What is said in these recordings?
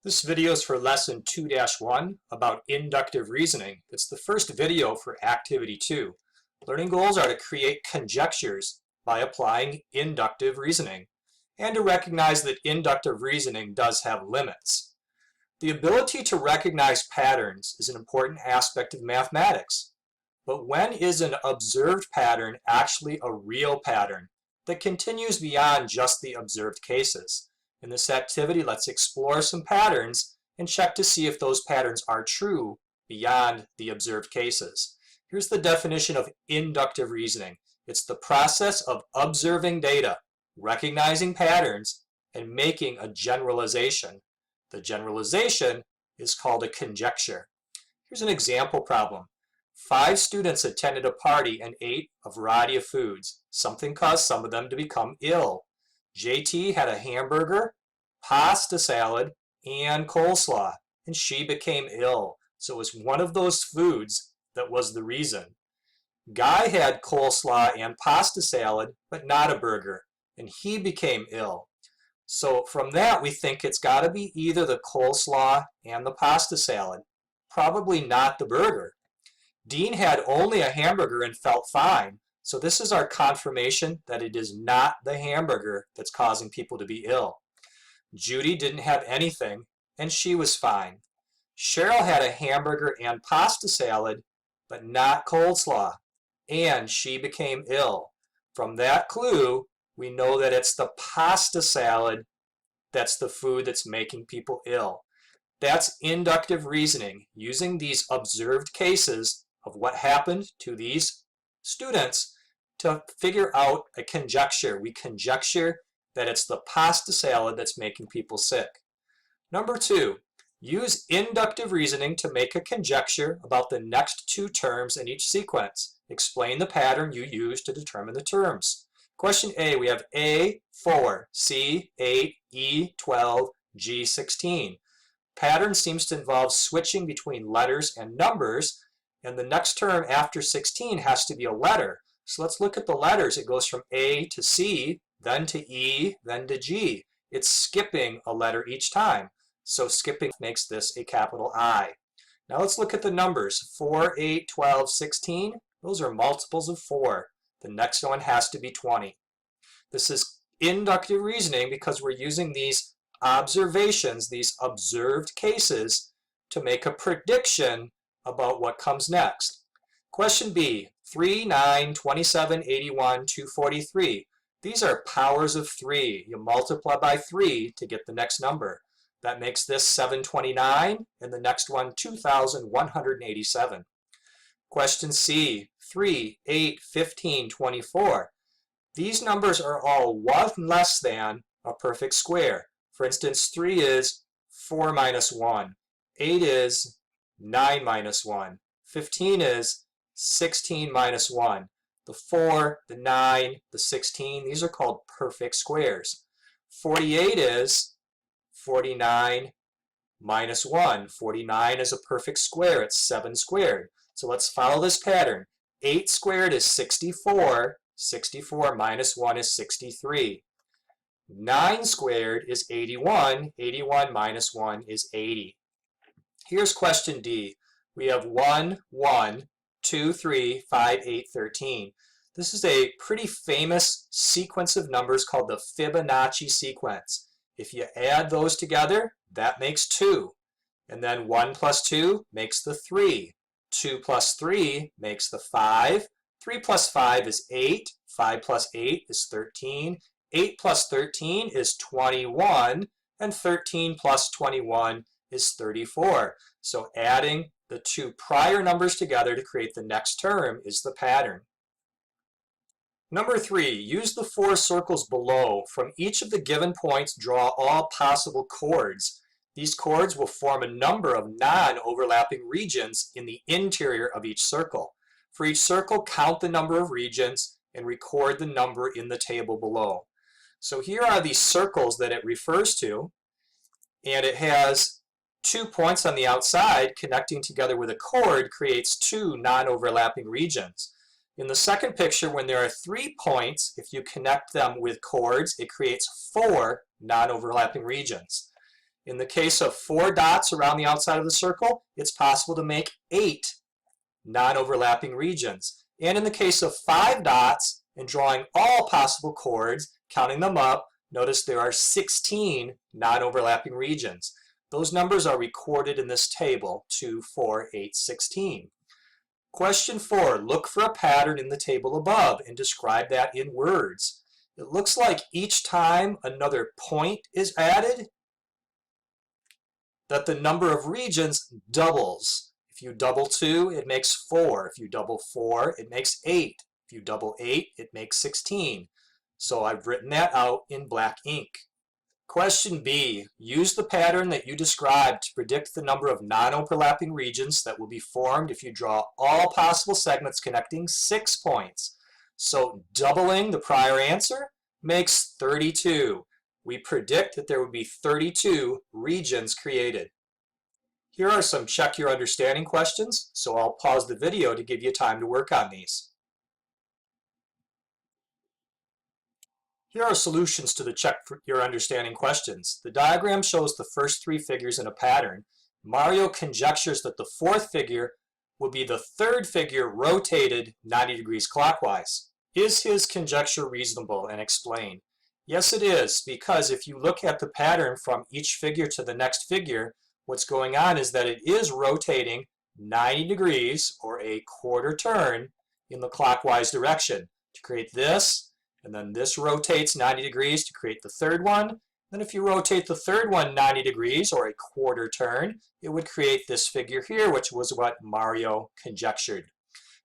This video is for lesson 2-1 about inductive reasoning. It's the first video for activity 2. Learning goals are to create conjectures by applying inductive reasoning and to recognize that inductive reasoning does have limits. The ability to recognize patterns is an important aspect of mathematics. But when is an observed pattern actually a real pattern that continues beyond just the observed cases? In this activity, let's explore some patterns and check to see if those patterns are true beyond the observed cases. Here's the definition of inductive reasoning. It's the process of observing data, recognizing patterns, and making a generalization. The generalization is called a conjecture. Here's an example problem. 5 students attended a party and ate a variety of foods. Something caused some of them to become ill. JT had a hamburger, pasta salad, and coleslaw, and she became ill. So it was one of those foods that was the reason. Guy had coleslaw and pasta salad, but not a burger, and he became ill. So from that, we think it's got to be either the coleslaw and the pasta salad, probably not the burger. Dean had only a hamburger and felt fine. So this is our confirmation that it is not the hamburger that's causing people to be ill. Judy didn't have anything, and she was fine. Cheryl had a hamburger and pasta salad, but not coleslaw, and she became ill. From that clue, we know that it's the pasta salad that's the food that's making people ill. That's inductive reasoning, using these observed cases of what happened to these students to figure out a conjecture. We conjecture that it's the pasta salad that's making people sick. Number 2, use inductive reasoning to make a conjecture about the next 2 terms in each sequence. Explain the pattern you use to determine the terms. Question A, we have A, 4, C, 8, E, 12, G, 16. Pattern seems to involve switching between letters and numbers, and the next term after 16 has to be a letter. So let's look at the letters. It goes from A to C, then to E, then to G. It's skipping a letter each time. So skipping makes this a capital I. Now let's look at the numbers. 4, 8, 12, 16. Those are multiples of 4. The next one has to be 20. This is inductive reasoning because we're using these observations, these observed cases, to make a prediction about what comes next. Question B, 3, 9, 27, 81, 243. These are powers of 3. You multiply by 3 to get the next number. That makes this 729 and the next one 2,187. Question C, 3, 8, 15, 24. These numbers are all 1 less than a perfect square. For instance, 3 is 4 minus 1. 8 is 9 minus 1. 15 is 16 minus 1. The 4, the 9, the 16, these are called perfect squares. 48 is 49 minus 1. 49 is a perfect square. It's 7 squared. So let's follow this pattern. 8 squared is 64. 64 minus 1 is 63. 9 squared is 81. 81 minus 1 is 80. Here's question D. We have 1, 1, 2, 3, 5, 8, 13. This is a pretty famous sequence of numbers called the Fibonacci sequence. If you add those together, that makes 2. And then 1 plus 2 makes the 3. 2 plus 3 makes the 5. 3 plus 5 is 8. 5 plus 8 is 13. 8 plus 13 is 21. And 13 plus 21 is 34. So adding the 2 prior numbers together to create the next term is the pattern. Number 3, use the 4 circles below. From each of the given points, draw all possible chords. These chords will form a number of non-overlapping regions in the interior of each circle. For each circle, count the number of regions and record the number in the table below. So here are these circles that it refers to, and it has 2 points on the outside connecting together with a chord creates 2 non-overlapping regions. In the second picture, when there are 3 points, if you connect them with chords, it creates 4 non-overlapping regions. In the case of 4 dots around the outside of the circle, it's possible to make 8 non-overlapping regions. And in the case of 5 dots and drawing all possible chords, counting them up, notice there are 16 non-overlapping regions. Those numbers are recorded in this table, 2, 4, 8, 16. Question 4, look for a pattern in the table above and describe that in words. It looks like each time another point is added, that the number of regions doubles. If you double 2, it makes 4. If you double 4, it makes 8. If you double 8, it makes 16. So I've written that out in black ink. Question B, use the pattern that you described to predict the number of non-overlapping regions that will be formed if you draw all possible segments connecting 6 points. So doubling the prior answer makes 32. We predict that there would be 32 regions created. Here are some check your understanding questions, so I'll pause the video to give you time to work on these. Here are solutions to the check your understanding questions. The diagram shows the first 3 figures in a pattern. Mario conjectures that the 4th figure will be the 3rd figure rotated 90 degrees clockwise. Is his conjecture reasonable, and explain? Yes, it is, because if you look at the pattern from each figure to the next figure, what's going on is that it is rotating 90 degrees, or a quarter turn, in the clockwise direction to create this, and then this rotates 90 degrees to create the 3rd one. Then if you rotate the 3rd one 90 degrees, or a quarter turn, it would create this figure here, which was what Mario conjectured.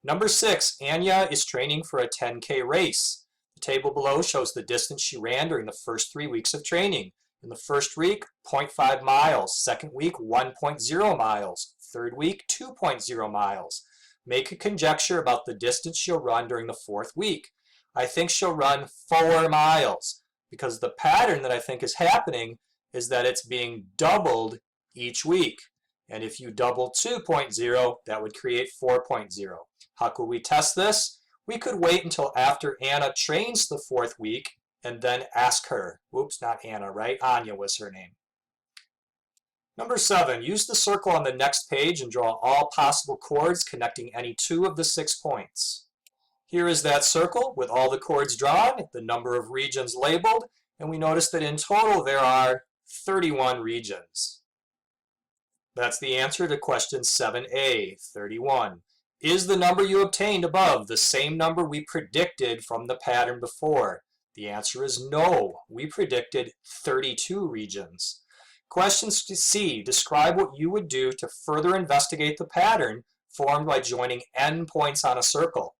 Number 6, Anya is training for a 10K race. The table below shows the distance she ran during the first 3 weeks of training. In the first week, 0.5 miles. Second week, 1.0 miles. Third week, 2.0 miles. Make a conjecture about the distance she'll run during the 4th week. I think she'll run 4 miles because the pattern that I think is happening is that it's being doubled each week. And if you double 2.0, that would create 4.0. How could we test this? We could wait until after Anna trains the 4th week and then ask her. Oops, not Anna, right? Anya was her name. Number 7, use the circle on the next page and draw all possible chords connecting any 2 of the 6 points. Here is that circle with all the chords drawn, the number of regions labeled, and we notice that in total there are 31 regions. That's the answer to question 7a, 31. Is the number you obtained above the same number we predicted from the pattern before? The answer is no. We predicted 32 regions. Question C, describe what you would do to further investigate the pattern formed by joining n points on a circle.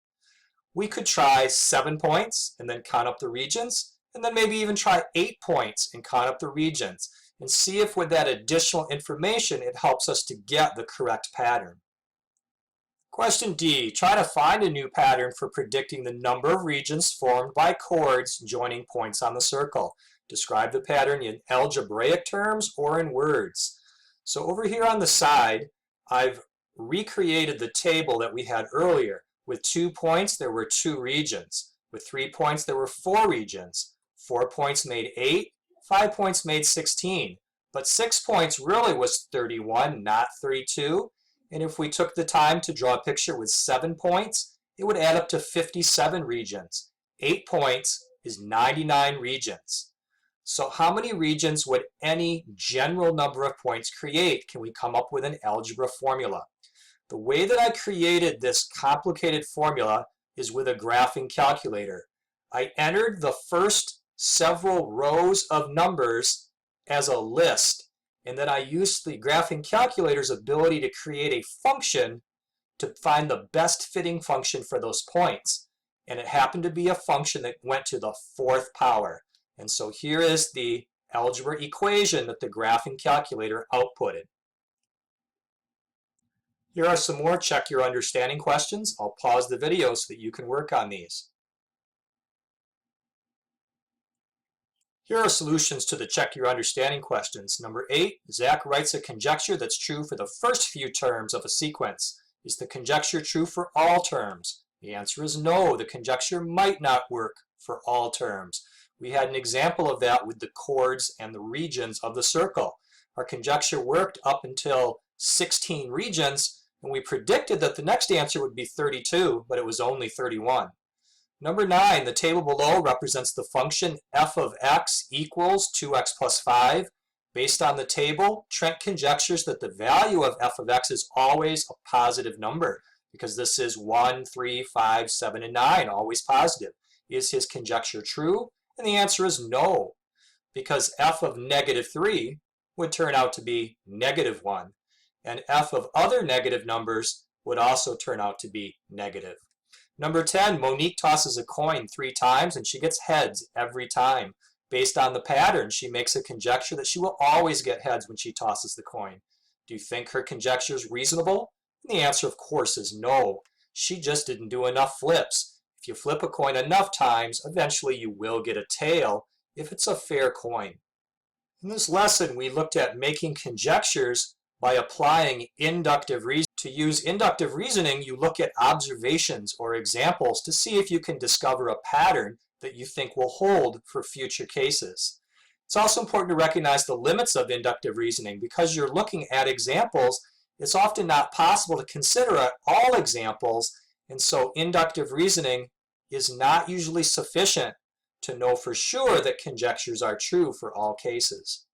We could try 7 points and then count up the regions, and then maybe even try 8 points and count up the regions, and see if with that additional information it helps us to get the correct pattern. Question D, try to find a new pattern for predicting the number of regions formed by chords joining points on the circle. Describe the pattern in algebraic terms or in words. So over here on the side, I've recreated the table that we had earlier. With 2 points, there were 2 regions. With 3 points, there were 4 regions. 4 points made 8, 5 points made 16. But 6 points really was 31, not 32. And if we took the time to draw a picture with 7 points, it would add up to 57 regions. 8 points is 99 regions. So how many regions would any general number of points create? Can we come up with an algebra formula? The way that I created this complicated formula is with a graphing calculator. I entered the first several rows of numbers as a list. And then I used the graphing calculator's ability to create a function to find the best fitting function for those points. And it happened to be a function that went to the 4th power. And so here is the algebra equation that the graphing calculator outputted. Here are some more check your understanding questions. I'll pause the video so that you can work on these. Here are solutions to the check your understanding questions. Number 8, Zach writes a conjecture that's true for the first few terms of a sequence. Is the conjecture true for all terms? The answer is no. The conjecture might not work for all terms. We had an example of that with the chords and the regions of the circle. Our conjecture worked up until 16 regions, and we predicted that the next answer would be 32, but it was only 31. Number 9, the table below represents the function f of x equals 2x plus 5. Based on the table, Trent conjectures that the value of f of x is always a positive number, because this is 1, 3, 5, 7, and 9, always positive. Is his conjecture true? And the answer is no, because f of negative 3 would turn out to be negative 1, and f of other negative numbers would also turn out to be negative. Number 10, Monique tosses a coin 3 times and she gets heads every time. Based on the pattern, she makes a conjecture that she will always get heads when she tosses the coin. Do you think her conjecture is reasonable? And the answer, of course, is no. She just didn't do enough flips. If you flip a coin enough times, eventually you will get a tail if it's a fair coin. In this lesson, we looked at making conjectures by applying inductive reasoning. To use inductive reasoning, you look at observations or examples to see if you can discover a pattern that you think will hold for future cases. It's also important to recognize the limits of inductive reasoning. Because you're looking at examples, it's often not possible to consider all examples, and so inductive reasoning is not usually sufficient to know for sure that conjectures are true for all cases.